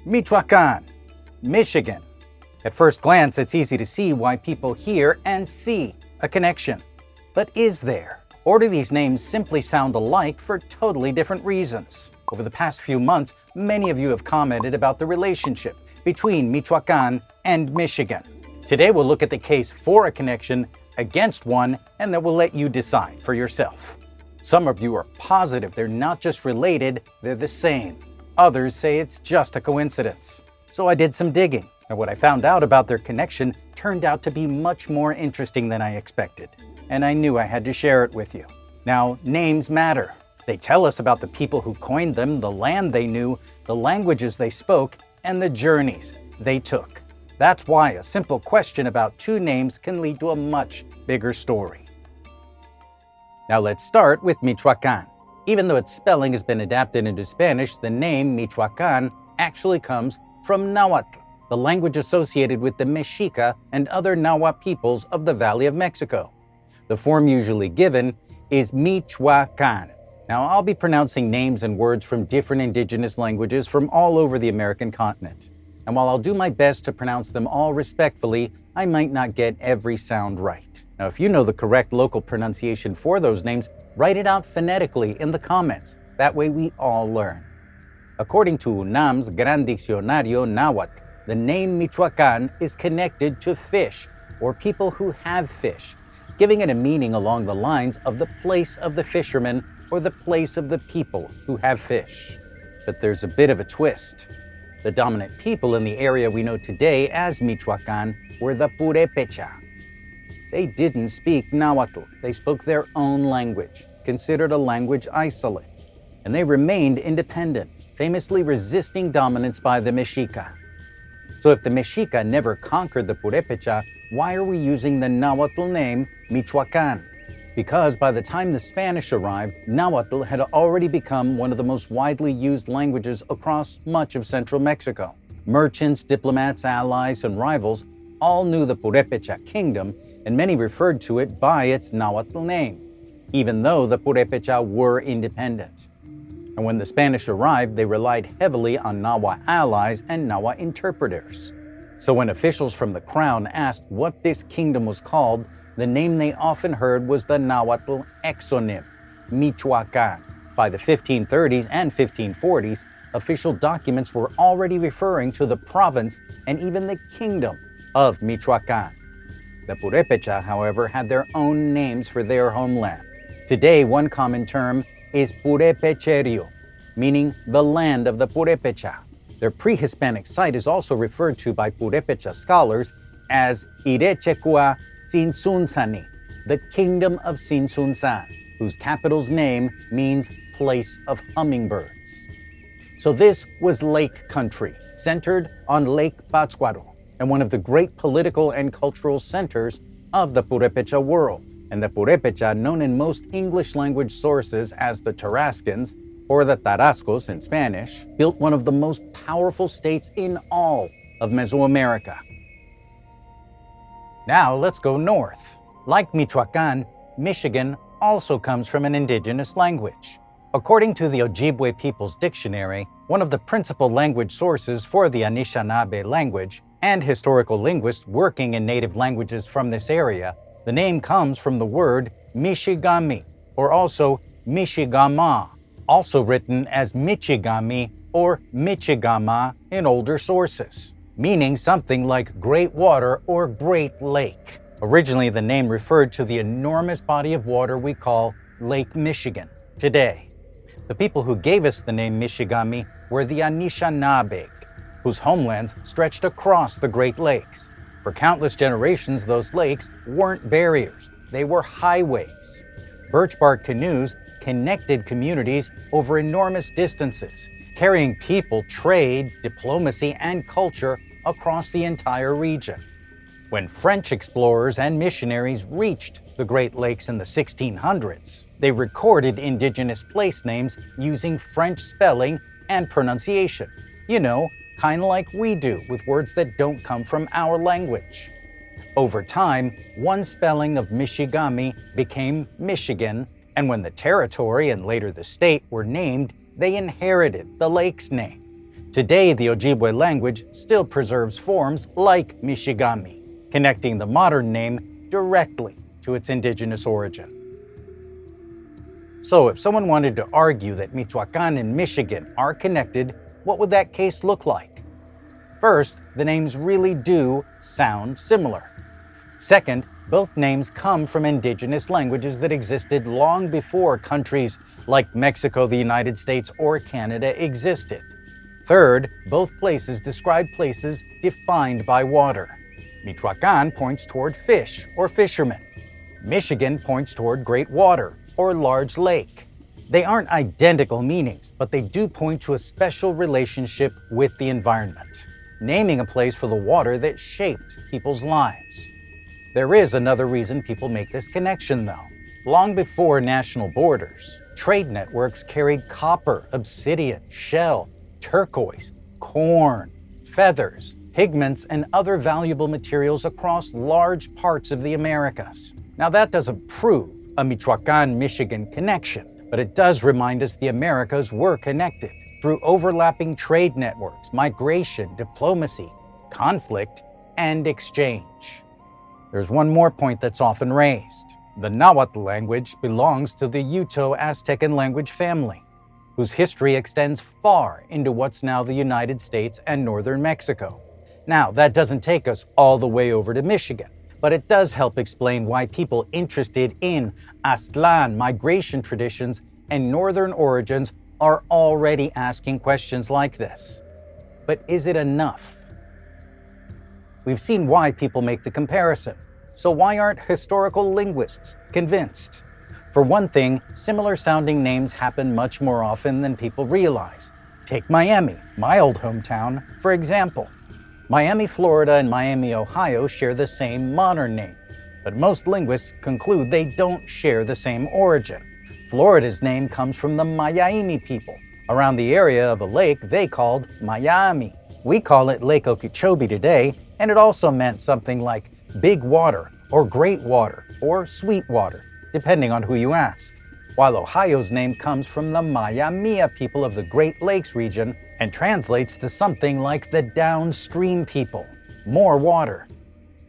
Michoacán, Michigan. At first glance, it's easy to see why people hear and see a connection. But is there? Or do these names simply sound alike for totally different reasons? Over the past few months, many of you have commented about the relationship between Michoacán and Michigan. Today we'll look at the case for a connection, against one, and then we'll let you decide for yourself. Some of you are positive they're not just related, they're the same. Others say it's just a coincidence. So I did some digging, and what I found out about their connection turned out to be much more interesting than I expected. And I knew I had to share it with you. Now, names matter. They tell us about the people who coined them, the land they knew, the languages they spoke, and the journeys they took. That's why a simple question about two names can lead to a much bigger story. Now let's start with Michoacán. Even though its spelling has been adapted into Spanish, the name Michoacán actually comes from Nahuatl, the language associated with the Mexica and other Nahuatl peoples of the Valley of Mexico. The form usually given is Michoacán. Now, I'll be pronouncing names and words from different indigenous languages from all over the American continent. And while I'll do my best to pronounce them all respectfully, I might not get every sound right. Now, if you know the correct local pronunciation for those names, write it out phonetically in the comments. That way we all learn. According to UNAM's Gran Diccionario Nahuatl, the name Michoacán is connected to fish, or people who have fish, giving it a meaning along the lines of the place of the fisherman or the place of the people who have fish. But there's a bit of a twist. The dominant people in the area we know today as Michoacán were the Purépecha. They didn't speak Nahuatl. They spoke their own language, considered a language isolate. And they remained independent, famously resisting dominance by the Mexica. So if the Mexica never conquered the Purépecha, why are we using the Nahuatl name Michoacán? Because by the time the Spanish arrived, Nahuatl had already become one of the most widely used languages across much of central Mexico. Merchants, diplomats, allies, and rivals all knew the Purépecha kingdom, and many referred to it by its Nahuatl name, even though the Purépecha were independent. And when the Spanish arrived, they relied heavily on Nahuatl allies and Nahuatl interpreters. So when officials from the crown asked what this kingdom was called, the name they often heard was the Nahuatl exonym, Michoacán. By the 1530s and 1540s, official documents were already referring to the province and even the kingdom of Michoacán. The Purépecha, however, had their own names for their homeland. Today, one common term is Purépecherio, meaning the land of the Purépecha. Their pre-Hispanic site is also referred to by Purépecha scholars as Irechecua Tzintzuntzani, the kingdom of Tzintzuntzan, whose capital's name means place of hummingbirds. So this was lake country, centered on Lake Pátzcuaro, and one of the great political and cultural centers of the Purépecha world. And the Purépecha, known in most English language sources as the Tarascans, or the Tarascos in Spanish, built one of the most powerful states in all of Mesoamerica. Now let's go north. Like Michoacán, Michigan also comes from an indigenous language. According to the Ojibwe People's Dictionary, one of the principal language sources for the Anishinaabe language, and historical linguists working in native languages from this area, the name comes from the word Mishigami, or also Mishigama, also written as Michigami or Michigama in older sources, meaning something like great water or great lake. Originally, the name referred to the enormous body of water we call Lake Michigan today. The people who gave us the name Mishigami were the Anishinaabe, whose homelands stretched across the Great Lakes. For countless generations, those lakes weren't barriers, they were highways. Birch bark canoes connected communities over enormous distances, carrying people, trade, diplomacy, and culture across the entire region. When French explorers and missionaries reached the Great Lakes in the 1600s, they recorded indigenous place names using French spelling and pronunciation. You know, kind of like we do with words that don't come from our language. Over time, one spelling of Mishigami became Michigan, and when the territory and later the state were named, they inherited the lake's name. Today, the Ojibwe language still preserves forms like Mishigami, connecting the modern name directly to its indigenous origin. So if someone wanted to argue that Michoacán and Michigan are connected, what would that case look like? First, the names really do sound similar. Second, both names come from indigenous languages that existed long before countries like Mexico, the United States, or Canada existed. Third, both places describe places defined by water. Michoacán points toward fish or fishermen. Michigan points toward great water or large lake. They aren't identical meanings, but they do point to a special relationship with the environment, naming a place for the water that shaped people's lives. There is another reason people make this connection, though. Long before national borders, trade networks carried copper, obsidian, shell, turquoise, corn, feathers, pigments, and other valuable materials across large parts of the Americas. Now, that doesn't prove a Michoacán-Michigan connection, but it does remind us the Americas were connected through overlapping trade networks, migration, diplomacy, conflict, and exchange. There's one more point that's often raised. The Nahuatl language belongs to the Uto-Aztecan language family, whose history extends far into what's now the United States and northern Mexico. Now, that doesn't take us all the way over to Michigan, but it does help explain why people interested in Aztlán migration traditions and northern origins are already asking questions like this. But is it enough? We've seen why people make the comparison. So why aren't historical linguists convinced? For one thing, similar sounding names happen much more often than people realize. Take Miami, my old hometown, for example. Miami, Florida and Miami, Ohio share the same modern name, but most linguists conclude they don't share the same origin. Florida's name comes from the Miami people, around the area of a lake they called Miami. We call it Lake Okeechobee today, and it also meant something like big water or great water or sweet water, depending on who you ask. While Ohio's name comes from the Maya-Mia people of the Great Lakes region and translates to something like the downstream people, more water.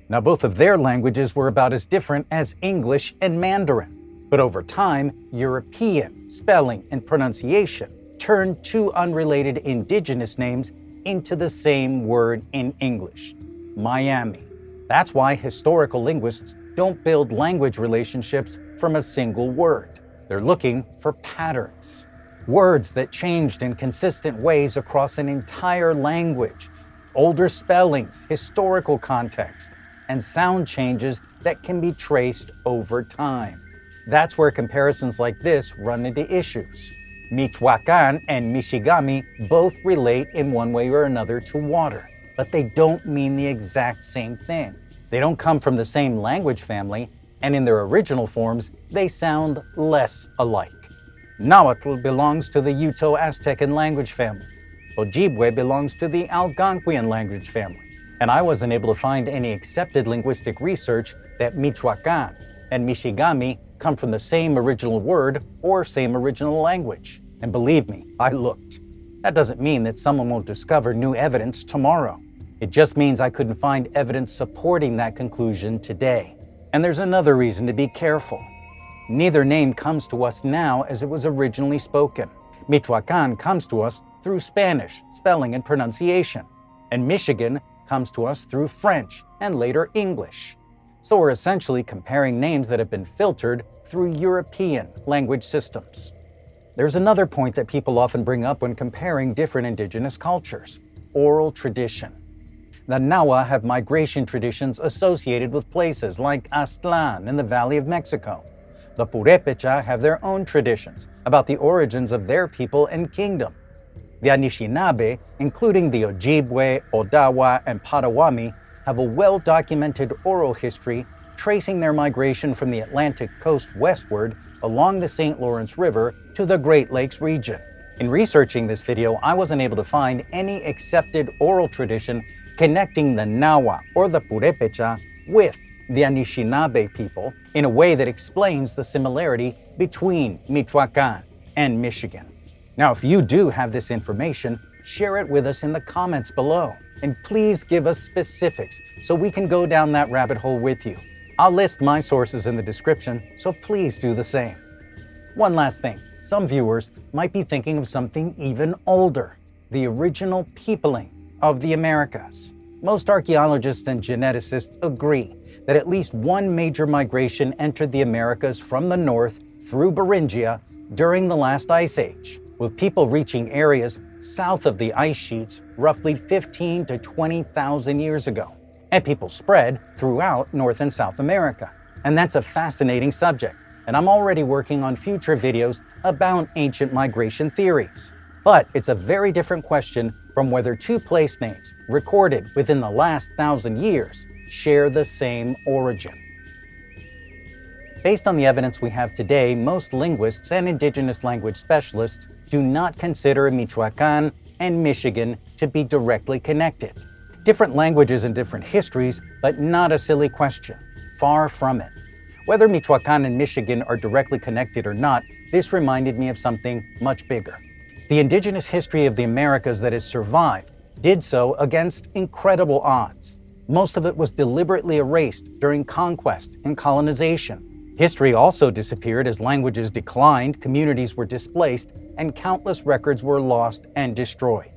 Now, both of their languages were about as different as English and Mandarin, but over time, European spelling and pronunciation turned two unrelated indigenous names into the same word in English, Miami. That's why historical linguists don't build language relationships from a single word. They're looking for patterns, words that changed in consistent ways across an entire language, older spellings, historical context, and sound changes that can be traced over time. That's where comparisons like this run into issues. Michoacán and Mishigami both relate in one way or another to water, but they don't mean the exact same thing. They don't come from the same language family, and in their original forms, they sound less alike. Nahuatl belongs to the Uto-Aztecan language family. Ojibwe belongs to the Algonquian language family. And I wasn't able to find any accepted linguistic research that Michoacán and Mishigami come from the same original word or same original language. And believe me, I looked. That doesn't mean that someone won't discover new evidence tomorrow. It just means I couldn't find evidence supporting that conclusion today. And there's another reason to be careful. Neither name comes to us now as it was originally spoken. Michoacán comes to us through Spanish, spelling and pronunciation, and Michigan comes to us through French and later English. So we're essentially comparing names that have been filtered through European language systems. There's another point that people often bring up when comparing different indigenous cultures: oral tradition. The Nahua have migration traditions associated with places like Aztlán in the Valley of Mexico. The Purépecha have their own traditions about the origins of their people and kingdom. The Anishinaabe, including the Ojibwe, Odawa, and Potawatomi, have a well-documented oral history tracing their migration from the Atlantic coast westward along the St. Lawrence River to the Great Lakes region. In researching this video, I wasn't able to find any accepted oral tradition connecting the Nahua or the Purépecha with the Anishinaabe people in a way that explains the similarity between Michoacán and Michigan. Now, if you do have this information, share it with us in the comments below. And please give us specifics so we can go down that rabbit hole with you. I'll list my sources in the description, so please do the same. One last thing, some viewers might be thinking of something even older, the original peopling of the Americas. Most archaeologists and geneticists agree that at least one major migration entered the Americas from the north through Beringia during the last ice age, with people reaching areas south of the ice sheets roughly 15 to 20,000 years ago. And people spread throughout North and South America. And that's a fascinating subject, and I'm already working on future videos about ancient migration theories. But it's a very different question from whether two place names recorded within the last 1,000 years share the same origin. Based on the evidence we have today, most linguists and indigenous language specialists do not consider Michoacán and Michigan to be directly connected. Different languages and different histories, but not a silly question. Far from it. Whether Michoacán and Michigan are directly connected or not, this reminded me of something much bigger. The indigenous history of the Americas that has survived did so against incredible odds. Most of it was deliberately erased during conquest and colonization. History also disappeared as languages declined, communities were displaced, and countless records were lost and destroyed.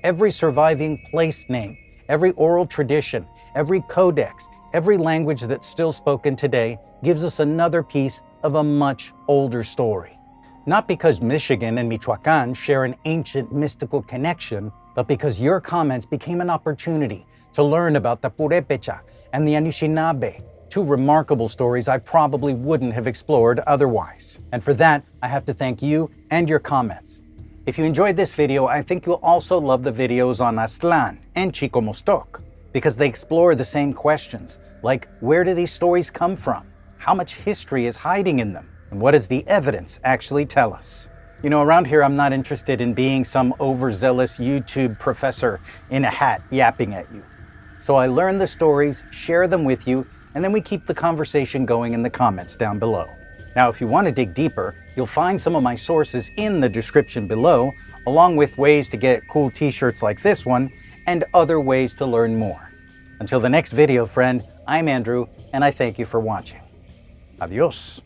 Every surviving place name, every oral tradition, every codex, every language that's still spoken today gives us another piece of a much older story. Not because Michigan and Michoacán share an ancient mystical connection, but because your comments became an opportunity to learn about the Purépecha and the Anishinaabe, two remarkable stories I probably wouldn't have explored otherwise. And for that, I have to thank you and your comments. If you enjoyed this video, I think you'll also love the videos on Aztlán and Chicomostoc, because they explore the same questions, like where do these stories come from? How much history is hiding in them? And what does the evidence actually tell us? You know, around here, I'm not interested in being some overzealous YouTube professor in a hat yapping at you. So I learn the stories, share them with you, and then we keep the conversation going in the comments down below. Now, if you want to dig deeper, you'll find some of my sources in the description below, along with ways to get cool t-shirts like this one, and other ways to learn more. Until the next video, friend, I'm Andrew, and I thank you for watching. Adios.